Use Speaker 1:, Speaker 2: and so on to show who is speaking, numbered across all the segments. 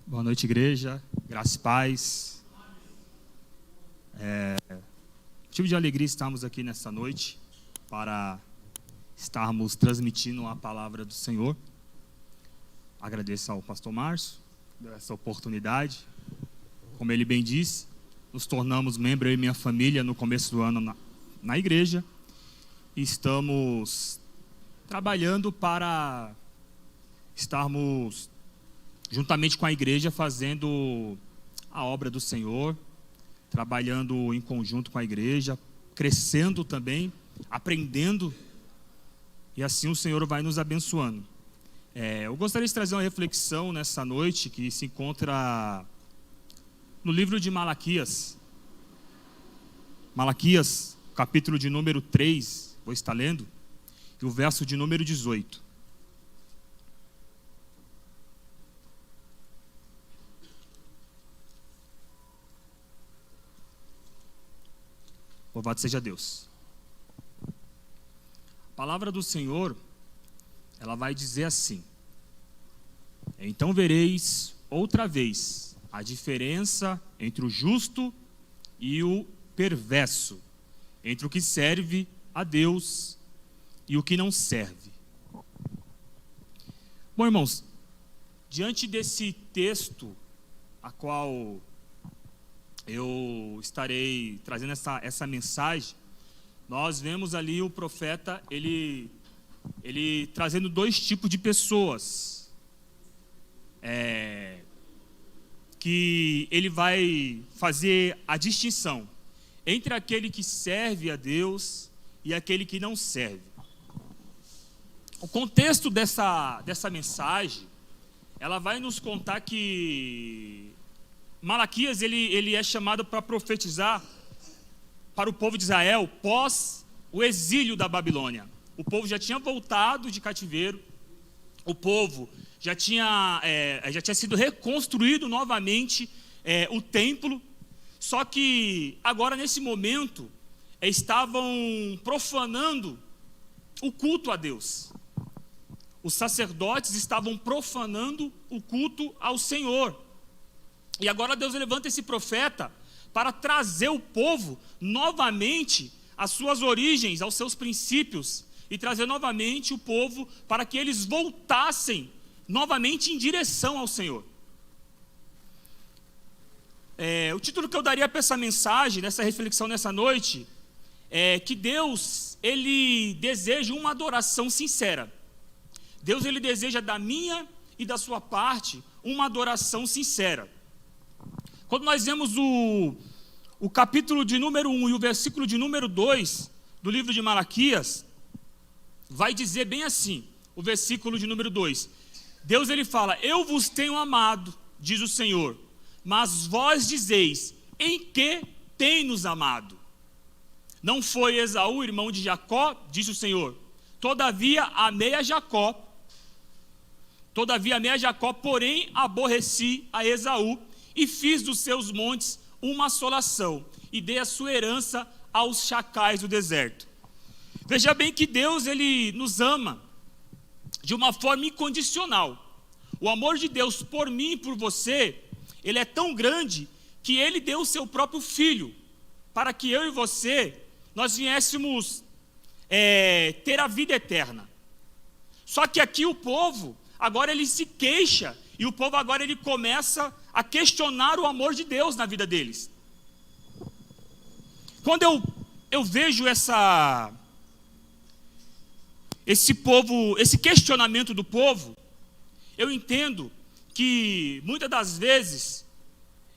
Speaker 1: Boa noite, igreja. Graça e paz. Motivo de alegria estarmos aqui nessa noite para estarmos transmitindo a palavra do Senhor. Agradeço ao pastor Márcio por essa oportunidade. Como ele bem disse, nos tornamos membros, eu e minha família, no começo do ano na igreja. E estamos trabalhando para estarmos juntamente com a igreja, fazendo a obra do Senhor, trabalhando em conjunto com a igreja, crescendo também, aprendendo, e assim o Senhor vai nos abençoando. Eu gostaria de trazer uma reflexão nessa noite, que se encontra no livro de Malaquias. Malaquias, capítulo de número 3, vou estar lendo, e o verso de número 18. Louvado seja Deus. A palavra do Senhor, ela vai dizer assim: então vereis outra vez a diferença entre o justo e o perverso, entre o que serve a Deus e o que não serve. Bom, irmãos, diante desse texto, a qual eu estarei trazendo essa mensagem, nós vemos ali o profeta, ele trazendo dois tipos de pessoas, que ele vai fazer a distinção entre aquele que serve a Deus e aquele que não serve. O contexto dessa mensagem, ela vai nos contar que Malaquias ele é chamado para profetizar para o povo de Israel pós o exílio da Babilônia. O povo já tinha voltado de cativeiro, o povo já tinha sido reconstruído novamente o templo, só que agora nesse momento estavam profanando o culto a Deus. Os sacerdotes estavam profanando o culto ao Senhor. E agora Deus levanta esse profeta para trazer o povo novamente às suas origens, aos seus princípios, e trazer novamente o povo para que eles voltassem novamente em direção ao Senhor. O título que eu daria para essa mensagem, nessa reflexão nessa noite, é que Deus, ele deseja uma adoração sincera. Deus, ele deseja da minha e da sua parte uma adoração sincera. Quando nós vemos o capítulo de número 1 e o versículo de número 2 do livro de Malaquias, vai dizer bem assim, o versículo de número 2. Deus, ele fala: eu vos tenho amado, diz o Senhor, mas vós dizeis: em que tem-nos amado? Não foi Esaú, irmão de Jacó, disse o Senhor. Todavia amei a Jacó, porém aborreci a Esaú, e fiz dos seus montes uma assolação, e dei a sua herança aos chacais do deserto. Veja bem que Deus, ele nos ama de uma forma incondicional. O amor de Deus por mim e por você, ele é tão grande que ele deu o seu próprio filho, para que eu e você, nós viéssemos ter a vida eterna. Só que aqui o povo, agora ele se queixa, e o povo agora ele começa a questionar o amor de Deus na vida deles. Quando eu vejo esse questionamento do povo, eu entendo que muitas das vezes,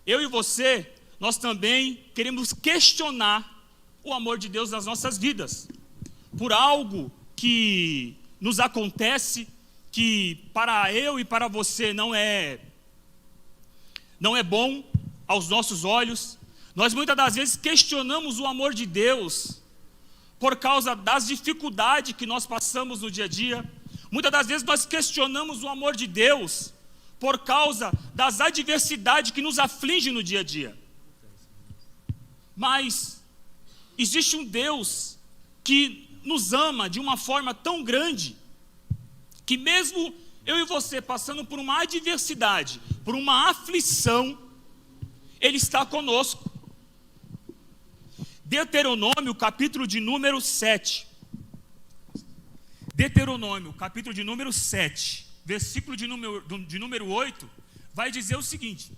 Speaker 1: eu e você, nós também queremos questionar o amor de Deus nas nossas vidas, por algo que nos acontece, que para eu e para você não é bom aos nossos olhos. Nós muitas das vezes questionamos o amor de Deus por causa das dificuldades que nós passamos no dia a dia. Muitas das vezes nós questionamos o amor de Deus por causa das adversidades que nos afligem no dia a dia. Mas existe um Deus que nos ama de uma forma tão grande, que mesmo eu e você passando por uma adversidade, por uma aflição, Ele está conosco. Deuteronômio, capítulo de número 7. Deuteronômio, capítulo de número 7, versículo de número 8, vai dizer o seguinte: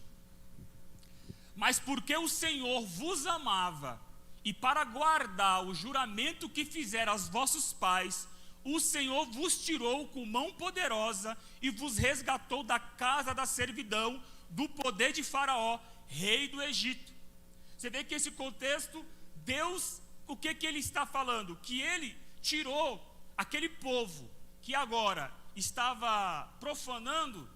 Speaker 1: mas porque o Senhor vos amava, e para guardar o juramento que fizera aos vossos pais, o Senhor vos tirou com mão poderosa e vos resgatou da casa da servidão, do poder de Faraó, rei do Egito. Você vê que esse contexto, Deus, o que ele está falando? Que Ele tirou aquele povo que agora estava profanando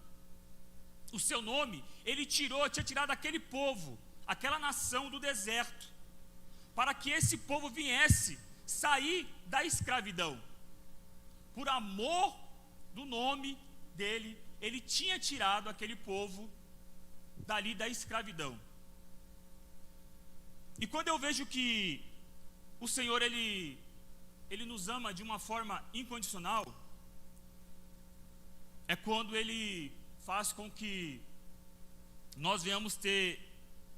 Speaker 1: o seu nome, Ele tinha tirado aquele povo, aquela nação do deserto, para que esse povo viesse sair da escravidão. Por amor do nome dele, Ele tinha tirado aquele povo dali da escravidão. E quando eu vejo que o Senhor, Ele nos ama de uma forma incondicional, é quando Ele faz com que nós venhamos ter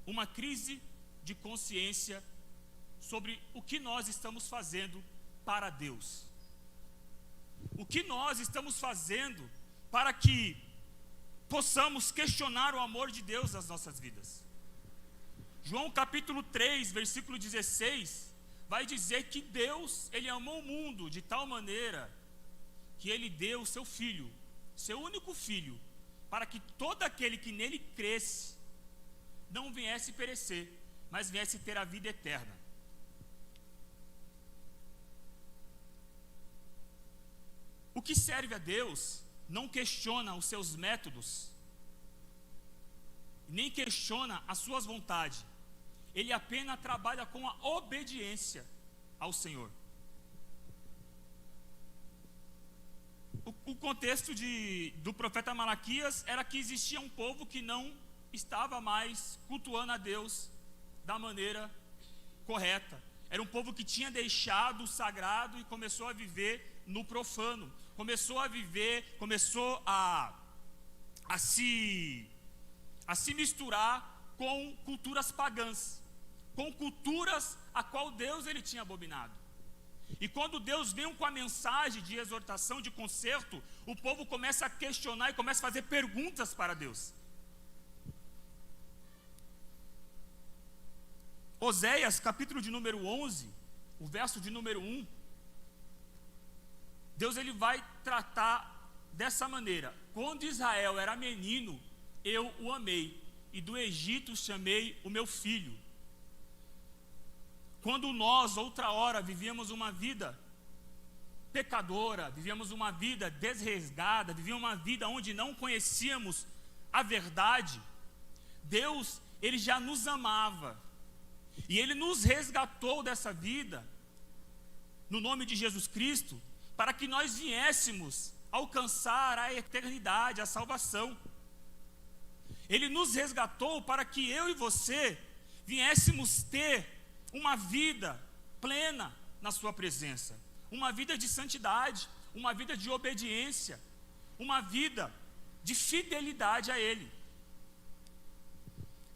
Speaker 1: uma crise de consciência sobre o que nós estamos fazendo para Deus. O que nós estamos fazendo para que possamos questionar o amor de Deus nas nossas vidas. João capítulo 3, versículo 16, vai dizer que Deus, Ele amou o mundo de tal maneira que Ele deu o seu Filho, seu único Filho, para que todo aquele que nele cresce não viesse perecer, mas viesse ter a vida eterna. O que serve a Deus não questiona os seus métodos, nem questiona as suas vontades. Ele apenas trabalha com a obediência ao Senhor. O contexto do profeta Malaquias era que existia um povo que não estava mais cultuando a Deus da maneira correta. Era um povo que tinha deixado o sagrado e começou a viver no profano. Começou a se misturar com culturas pagãs, com culturas a qual Deus ele tinha abominado. E quando Deus vem com a mensagem de exortação, de conserto, o povo começa a questionar e começa a fazer perguntas para Deus. Oséias, capítulo de número 11, o verso de número 1, Deus ele vai tratar dessa maneira: quando Israel era menino, eu o amei, e do Egito chamei o meu filho. Quando nós, outra hora, vivíamos uma vida pecadora, vivíamos uma vida desresgada, vivíamos uma vida onde não conhecíamos a verdade, Deus, Ele já nos amava, e Ele nos resgatou dessa vida, no nome de Jesus Cristo, para que nós viéssemos alcançar a eternidade, a salvação. Ele nos resgatou para que eu e você viéssemos ter uma vida plena na sua presença, uma vida de santidade, uma vida de obediência, uma vida de fidelidade a Ele.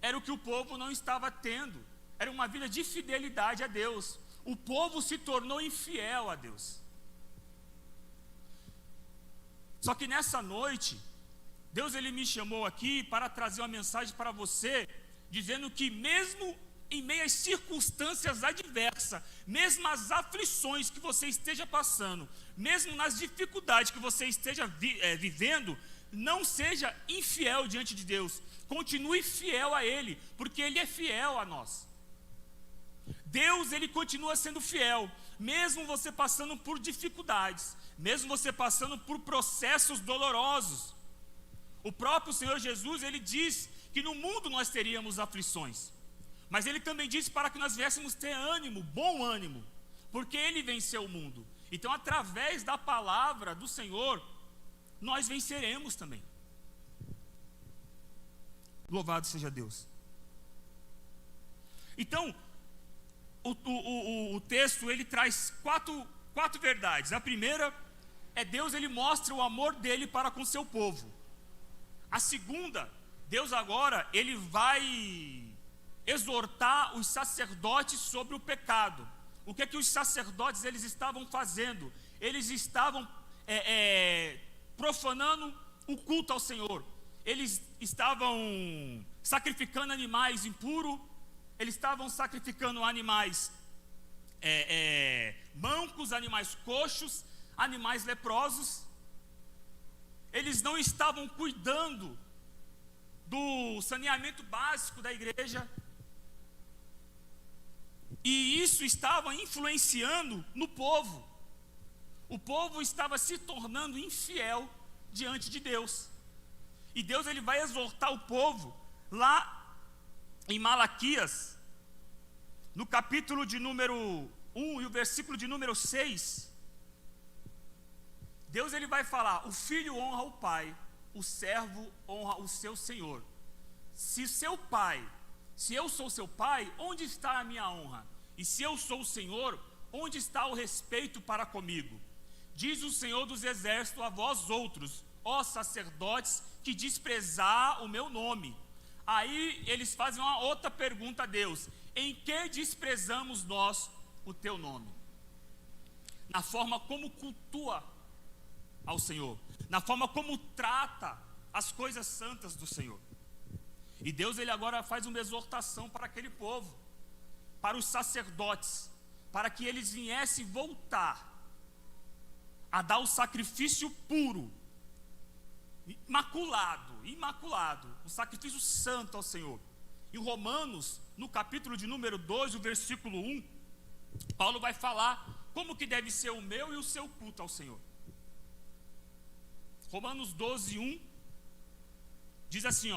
Speaker 1: Era o que o povo não estava tendo, era uma vida de fidelidade a Deus. O povo se tornou infiel a Deus. Só que nessa noite, Deus ele me chamou aqui para trazer uma mensagem para você, dizendo que mesmo em meio às circunstâncias adversas, mesmo as aflições que você esteja passando, mesmo nas dificuldades que você esteja vivendo, não seja infiel diante de Deus, continue fiel a Ele, porque Ele é fiel a nós. Deus ele continua sendo fiel, mesmo você passando por dificuldades, mesmo você passando por processos dolorosos. O próprio Senhor Jesus, ele diz que no mundo nós teríamos aflições, mas ele também disse para que nós viéssemos ter ânimo, bom ânimo, porque ele venceu o mundo. Então, através da palavra do Senhor, nós venceremos também. Louvado seja Deus. Então, o texto ele traz quatro verdades. A primeira é Deus ele mostra o amor dele para com seu povo. A segunda, Deus agora, ele vai exortar os sacerdotes sobre o pecado. O que é que os sacerdotes eles estavam fazendo? Eles estavam profanando o culto ao Senhor. Eles estavam sacrificando animais impuros, eles estavam sacrificando animais mancos, animais coxos, animais leprosos. Eles não estavam cuidando do saneamento básico da igreja. E isso estava influenciando no povo. O povo estava se tornando infiel diante de Deus. E Deus ele vai exortar o povo lá em Malaquias, no capítulo de número 1 e o versículo de número 6. Deus ele vai falar: o filho honra o pai, o servo honra o seu senhor. Se eu sou seu pai, onde está a minha honra? E se eu sou o Senhor, onde está o respeito para comigo? Diz o Senhor dos exércitos a vós outros, ó sacerdotes, que desprezar o meu nome. Aí eles fazem uma outra pergunta a Deus: em que desprezamos nós o teu nome? Na forma como cultua ao Senhor, na forma como trata as coisas santas do Senhor. E Deus ele agora faz uma exortação para aquele povo, para os sacerdotes, para que eles viessem voltar a dar o sacrifício puro, imaculado, o sacrifício santo ao Senhor. Em Romanos, no capítulo de número 2, o versículo 1, Paulo vai falar como que deve ser o meu e o seu culto ao Senhor. Romanos 12, 1, diz assim,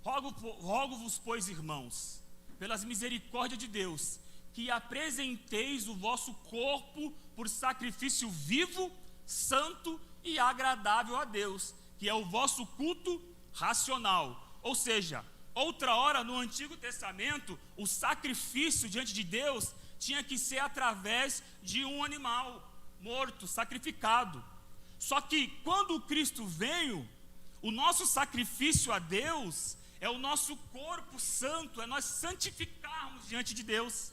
Speaker 1: rogo-vos, pois, irmãos, pelas misericórdias de Deus, que apresenteis o vosso corpo por sacrifício vivo, santo e agradável a Deus, que é o vosso culto racional. Ou seja, outra hora no Antigo Testamento, o sacrifício diante de Deus tinha que ser através de um animal morto, sacrificado. Só que quando Cristo veio, o nosso sacrifício a Deus é o nosso corpo santo, é nós santificarmos diante de Deus.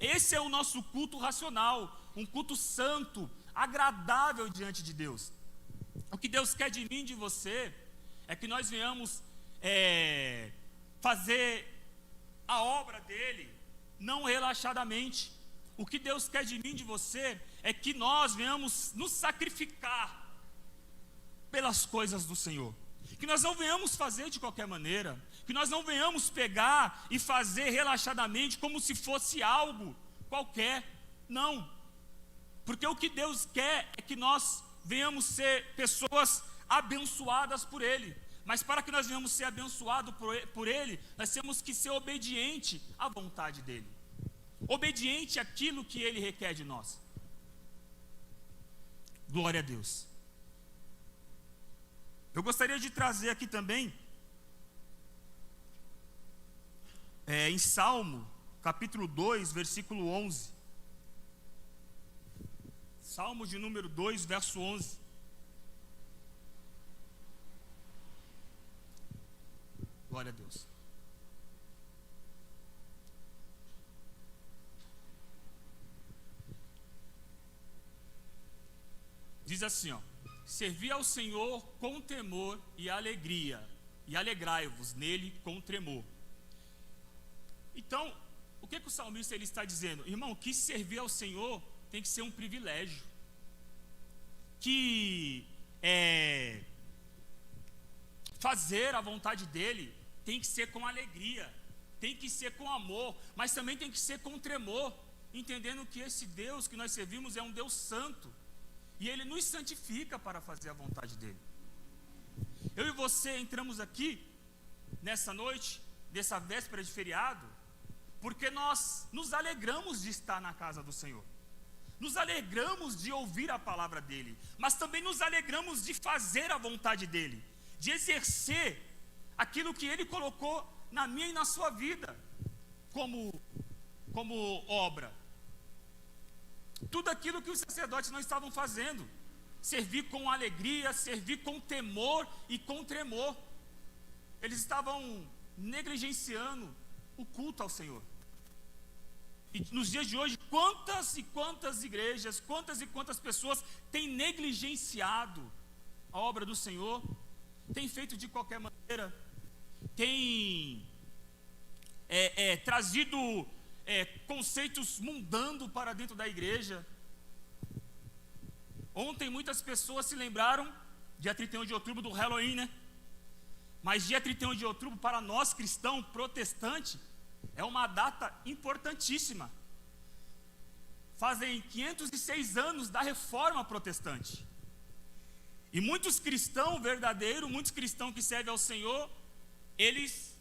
Speaker 1: Esse é o nosso culto racional, um culto santo, agradável diante de Deus. O que Deus quer de mim e de você é que nós venhamos fazer a obra dele, não relaxadamente. O que Deus quer de mim e de você é que nós venhamos nos sacrificar pelas coisas do Senhor. Que nós não venhamos fazer de qualquer maneira, que nós não venhamos pegar e fazer relaxadamente como se fosse algo qualquer. Não, porque o que Deus quer é que nós venhamos ser pessoas abençoadas por Ele. Mas para que nós venhamos ser abençoados por Ele, nós temos que ser obediente à vontade dEle, obediente àquilo que Ele requer de nós. Glória a Deus. Eu gostaria de trazer aqui também, em Salmo, capítulo 2, versículo 11. Salmo de número 2, verso 11. Glória a Deus. Diz assim, servi ao Senhor com temor e alegria, e alegrai-vos nele com tremor. Então, o que o salmista ele está dizendo? Irmão, que servir ao Senhor tem que ser um privilégio, que fazer a vontade dele tem que ser com alegria, tem que ser com amor, mas também tem que ser com tremor, entendendo que esse Deus que nós servimos é um Deus santo, e Ele nos santifica para fazer a vontade dEle. Eu e você entramos aqui, nessa noite, dessa véspera de feriado, porque nós nos alegramos de estar na casa do Senhor. Nos alegramos de ouvir a palavra dEle, mas também nos alegramos de fazer a vontade dEle, de exercer aquilo que Ele colocou na minha e na sua vida, como obra. Tudo aquilo que os sacerdotes não estavam fazendo, servir com alegria, servir com temor e com tremor. eles estavam negligenciando o culto ao Senhor. E nos dias de hoje, quantas e quantas igrejas, quantas e quantas pessoas têm negligenciado a obra do Senhor, têm feito de qualquer maneira, têm trazido conceitos mundanos para dentro da igreja. Ontem muitas pessoas se lembraram, dia 31 de outubro, do Halloween, né? Mas dia 31 de outubro, para nós cristãos protestantes, é uma data importantíssima. Fazem 506 anos da reforma protestante. E muitos cristãos verdadeiros, muitos cristãos que servem ao Senhor, eles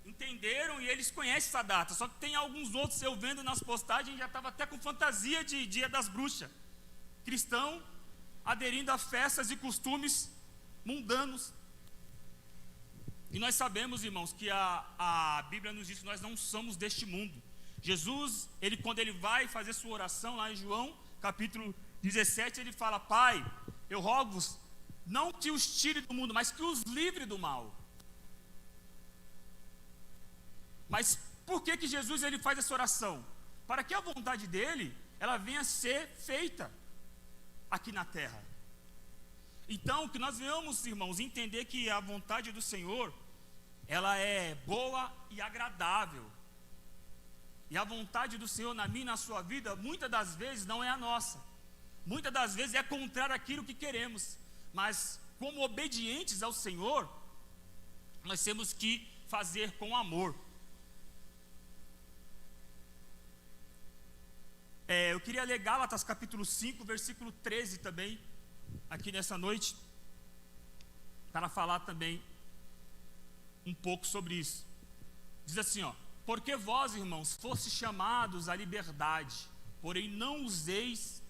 Speaker 1: entenderam e eles conhecem essa data. Só que tem alguns outros, eu vendo nas postagens, já estava até com fantasia de Dia das Bruxas. Cristão aderindo a festas e costumes mundanos. E nós sabemos, irmãos, que a Bíblia nos diz que nós não somos deste mundo. Jesus, quando ele vai fazer sua oração lá em João, capítulo 17, ele fala: Pai, eu rogo-vos, não que os tire do mundo, mas que os livre do mal. Mas por que Jesus ele faz essa oração? Para que a vontade dele, ela venha a ser feita aqui na terra. Então, que nós venhamos, irmãos, entender que a vontade do Senhor, ela é boa e agradável. E a vontade do Senhor na minha e na sua vida, muitas das vezes não é a nossa. Muitas das vezes é contrário àquilo que queremos. Mas, como obedientes ao Senhor, nós temos que fazer com amor. Eu queria ler Gálatas capítulo 5, versículo 13 também, aqui nessa noite, para falar também um pouco sobre isso. Diz assim, porque vós, irmãos, fostes chamados à liberdade, porém não useis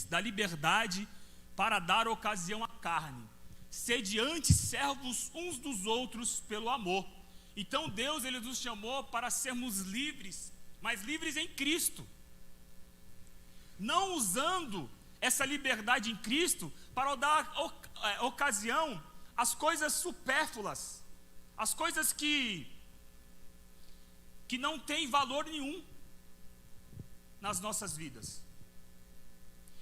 Speaker 1: da liberdade para dar ocasião à carne. Sede antes servos uns dos outros pelo amor. Então Deus, ele nos chamou para sermos livres, mas livres em Cristo. Não usando essa liberdade em Cristo para dar ocasião às coisas supérfluas, às coisas que não têm valor nenhum nas nossas vidas.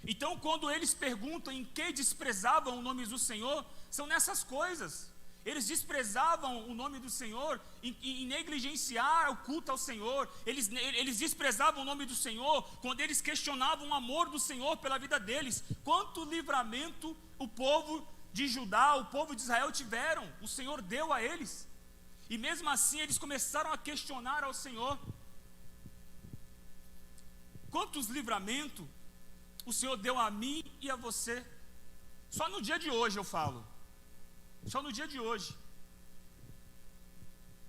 Speaker 1: Então, quando eles perguntam em que desprezavam o nome do Senhor, são nessas coisas. Eles desprezavam o nome do Senhor em negligenciar o culto ao Senhor. Eles desprezavam o nome do Senhor quando eles questionavam o amor do Senhor pela vida deles. Quanto livramento o povo de Judá, o povo de Israel tiveram, o Senhor deu a eles. E mesmo assim eles começaram a questionar ao Senhor. Quantos livramentos o Senhor deu a mim e a você? Só no dia de hoje eu falo. Só no dia de hoje.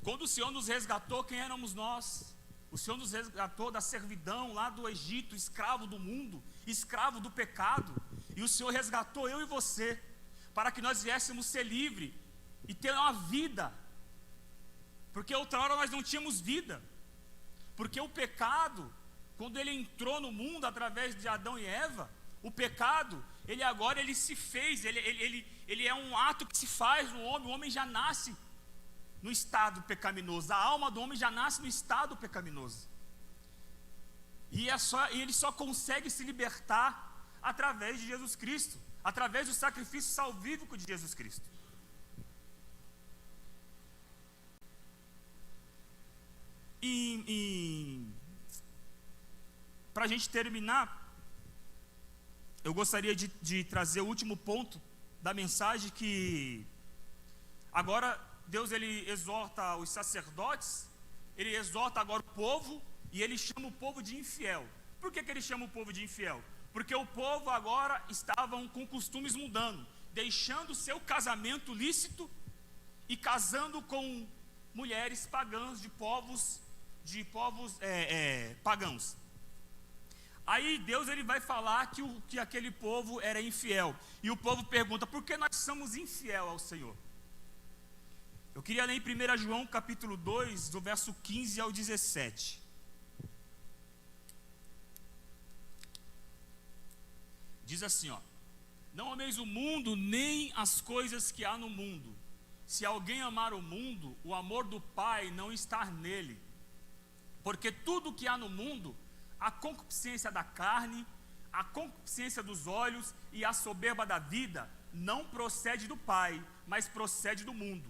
Speaker 1: Quando o Senhor nos resgatou, quem éramos nós? O Senhor nos resgatou da servidão lá do Egito, escravo do mundo, escravo do pecado. E o Senhor resgatou eu e você, para que nós viéssemos ser livres e ter uma vida. Porque outra hora nós não tínhamos vida. Porque o pecado, quando ele entrou no mundo através de Adão e Eva, o pecado, ele agora se fez, ele é um ato que se faz no homem. O homem já nasce no estado pecaminoso, a alma do homem já nasce no estado pecaminoso. E ele só consegue se libertar através de Jesus Cristo, através do sacrifício salvífico de Jesus Cristo. Para a gente terminar, eu gostaria de trazer o último ponto da mensagem, que agora Deus ele exorta os sacerdotes, ele exorta agora o povo, e ele chama o povo de infiel. Por que ele chama o povo de infiel? Porque o povo agora estavam com costumes mudando, deixando seu casamento lícito e casando com mulheres pagãs de povos pagãos. Aí Deus ele vai falar que aquele povo era infiel. E o povo pergunta: por que nós somos infiel ao Senhor? Eu queria ler em 1 João capítulo 2, do verso 15 ao 17. Diz assim, Não ameis o mundo, nem as coisas que há no mundo. Se alguém amar o mundo, o amor do Pai não está nele. Porque tudo que há no mundo, a concupiscência da carne, a concupiscência dos olhos e a soberba da vida, não procede do Pai, mas procede do mundo.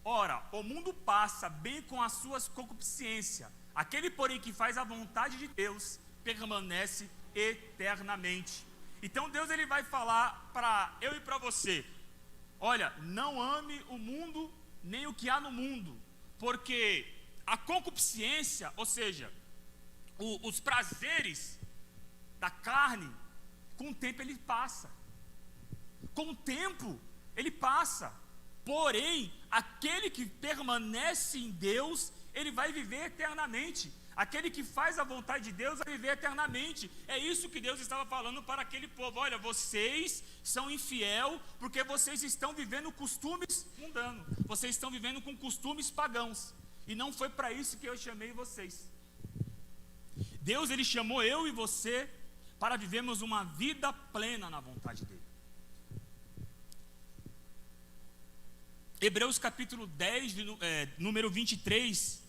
Speaker 1: Ora, o mundo passa bem com as suas concupiscências. Aquele, porém, que faz a vontade de Deus, permanece eternamente. Então Deus ele vai falar para eu e para você: olha, não ame o mundo nem o que há no mundo, porque a concupiscência, ou seja, os prazeres da carne, com o tempo ele passa. Com o tempo ele passa. Porém, aquele que permanece em Deus, ele vai viver eternamente. Aquele que faz a vontade de Deus vai viver eternamente. É isso que Deus estava falando para aquele povo: olha, vocês são infiel porque vocês estão vivendo costumes mundanos, vocês estão vivendo com costumes pagãos, e não foi para isso que eu chamei vocês. Deus ele chamou eu e você para vivermos uma vida plena na vontade dele. Hebreus capítulo 10, número 23,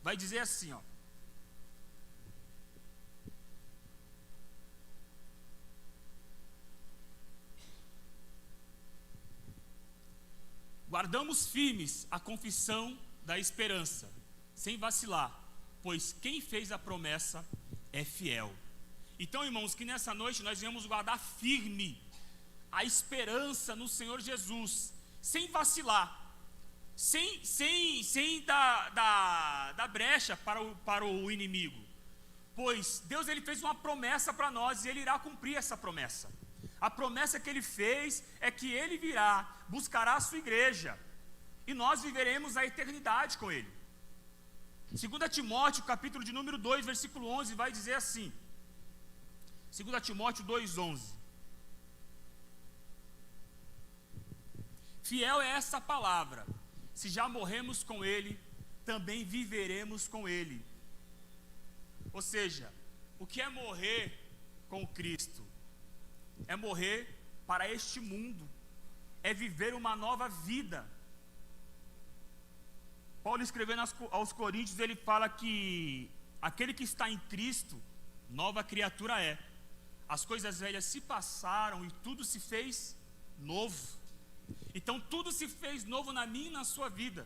Speaker 1: vai dizer assim, ó: guardamos firmes a confissão da esperança, sem vacilar, pois quem fez a promessa é fiel. Então, irmãos, que nessa noite nós venhamos guardar firme a esperança no Senhor Jesus, sem vacilar, sem dar brecha para o inimigo, pois Deus ele fez uma promessa para nós e ele irá cumprir essa promessa. A promessa que ele fez é que ele virá, buscará a sua igreja, e nós viveremos a eternidade com ele. 2 Timóteo, capítulo de número 2, versículo 11, vai dizer assim, 2 Timóteo 2,11: fiel é essa palavra, se já morremos com ele, também viveremos com ele. Ou seja, o que é morrer com Cristo? É morrer para este mundo, é viver uma nova vida. Paulo, escrevendo aos Coríntios, ele fala que aquele que está em Cristo, nova criatura é. As coisas velhas se passaram e tudo se fez novo. Então tudo se fez novo na minha e na sua vida.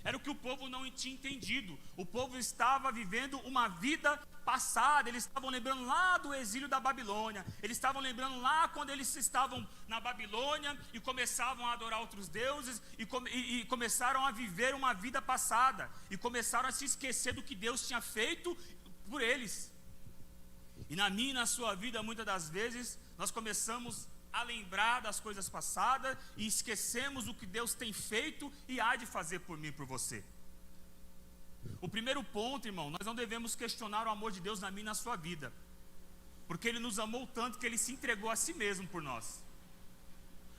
Speaker 1: Era o que o povo não tinha entendido. O povo estava vivendo uma vida passada. Eles estavam lembrando lá do exílio da Babilônia. Eles estavam lembrando lá quando eles estavam na Babilônia e começavam a adorar outros deuses e começaram a viver uma vida passada, e começaram a se esquecer do que Deus tinha feito por eles. E na minha e na sua vida, muitas das vezes, nós começamos a lembrar das coisas passadas e esquecemos o que Deus tem feito e há de fazer por mim e por você. O primeiro ponto, irmão, nós não devemos questionar o amor de Deus na minha e na sua vida, porque Ele nos amou tanto que Ele se entregou a si mesmo por nós.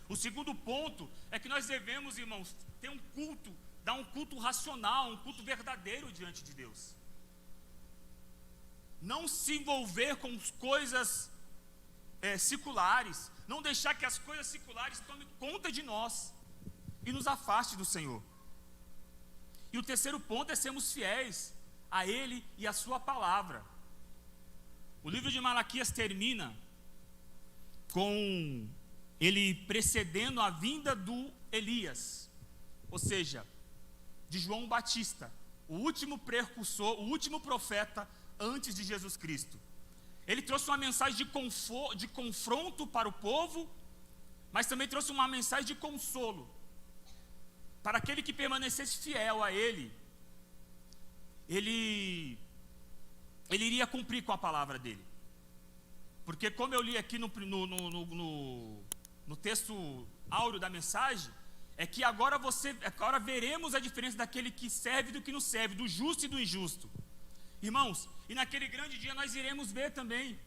Speaker 1: O segundo ponto é que nós devemos, irmãos, ter um culto, dar um culto racional, um culto verdadeiro diante de Deus. Não se envolver com coisas seculares, não deixar que as coisas seculares tomem conta de nós e nos afaste do Senhor. E o terceiro ponto é sermos fiéis a Ele e a sua palavra. O livro de Malaquias termina com ele precedendo a vinda do Elias, ou seja, de João Batista, o último precursor, o último profeta antes de Jesus Cristo. Ele trouxe uma mensagem de confronto para o povo, mas também trouxe uma mensagem de consolo para aquele que permanecesse fiel a ele. Ele iria cumprir com a palavra dele, porque como eu li aqui no texto áureo da mensagem, é que agora veremos a diferença daquele que serve e do que não serve, do justo e do injusto. Irmãos, e naquele grande dia nós iremos ver também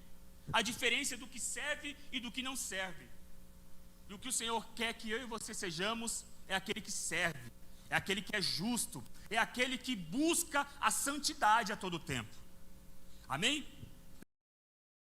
Speaker 1: a diferença do que serve e do que não serve. E o que o Senhor quer que eu e você sejamos é aquele que serve, é aquele que é justo, é aquele que busca a santidade a todo tempo. Amém?